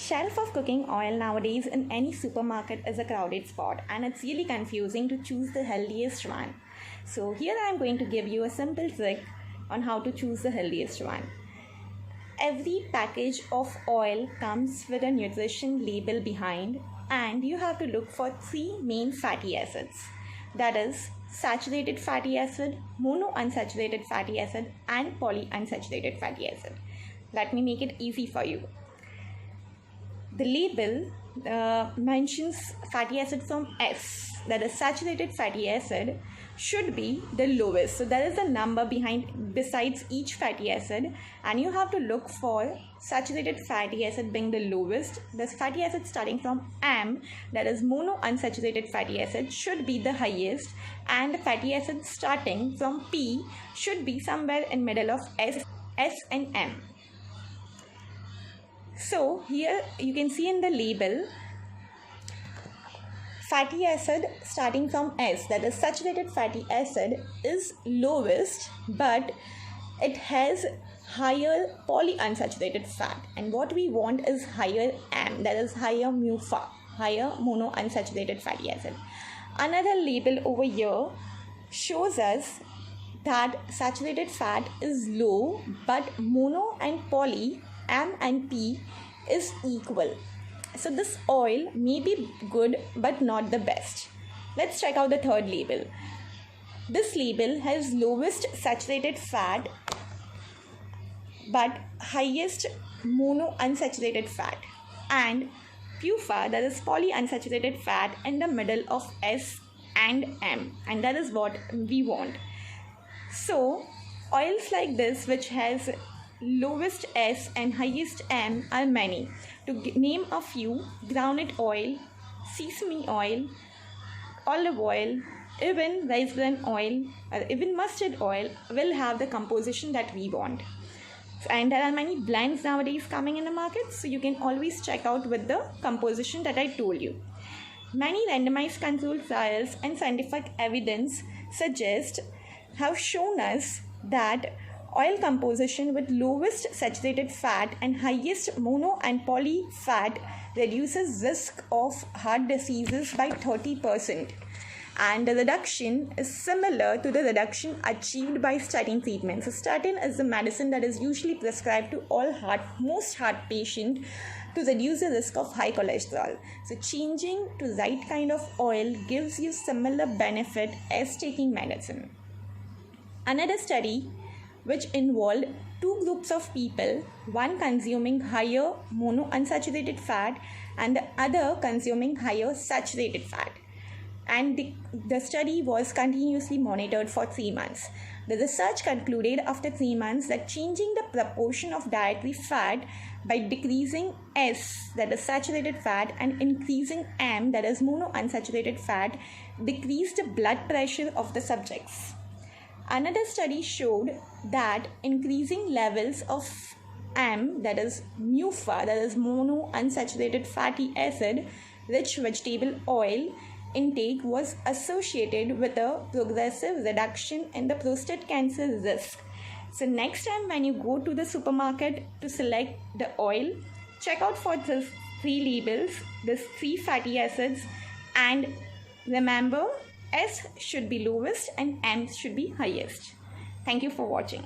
Shelf of cooking oil nowadays in any supermarket is a crowded spot, and it's really confusing to choose the healthiest one. So here I am going to give you a simple trick on how to choose the healthiest one. Every package of oil comes with a nutrition label behind, and you have to look for three main fatty acids. That is saturated fatty acid, monounsaturated fatty acid, and polyunsaturated fatty acid. Let me make it easy for you. The label mentions fatty acid from S, that is saturated fatty acid, should be the lowest. So there is a number besides each fatty acid, and you have to look for saturated fatty acid being the lowest. The fatty acid starting from M, that is monounsaturated fatty acid, should be the highest, and the fatty acid starting from P should be somewhere in middle of S and M. So here you can see in the label, fatty acid starting from S, that is saturated fatty acid, is lowest, but it has higher polyunsaturated fat, and what we want is higher M, that is higher MUFA, higher monounsaturated fatty acid. Another label over here shows us that saturated fat is low, but mono and poly, M and P, is equal. So this oil may be good but not the best. Let's check out the third label. This label has lowest saturated fat but highest monounsaturated fat, and PUFA, that is polyunsaturated fat, in the middle of S and M, and that is what we want. So oils like this, which has lowest S and highest M, are many. To name a few: groundnut oil, sesame oil, olive oil, even rice bran oil, or even mustard oil will have the composition that we want. And there are many blends nowadays coming in the market, so you can always check out with the composition that I told you. Many randomized controlled trials and scientific evidence have shown us that oil composition with lowest saturated fat and highest mono and poly fat reduces risk of heart diseases by 30%, and the reduction is similar to the reduction achieved by statin treatment. So statin is the medicine that is usually prescribed to most heart patients to reduce the risk of high cholesterol. So changing to right kind of oil gives you similar benefit as taking medicine. Another study which involved two groups of people, one consuming higher monounsaturated fat and the other consuming higher saturated fat. And the study was continuously monitored for 3 months. The research concluded after 3 months that changing the proportion of dietary fat by decreasing S, that is saturated fat, and increasing M, that is monounsaturated fat, decreased the blood pressure of the subjects. Another study showed that increasing levels of M, that is MUFA, that is monounsaturated fatty acid, rich vegetable oil intake was associated with a progressive reduction in the prostate cancer risk. So next time when you go to the supermarket to select the oil, check out for these three labels, these three fatty acids, and remember, S should be lowest and M should be highest. Thank you for watching.